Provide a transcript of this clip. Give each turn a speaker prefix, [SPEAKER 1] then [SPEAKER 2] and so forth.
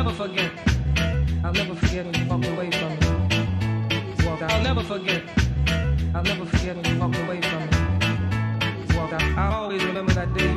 [SPEAKER 1] never forget. I'll never forget when you walked away from me. Walk out. I'll never forget. I'll never forget when you walked away from me. Walk out. I'll always remember that day.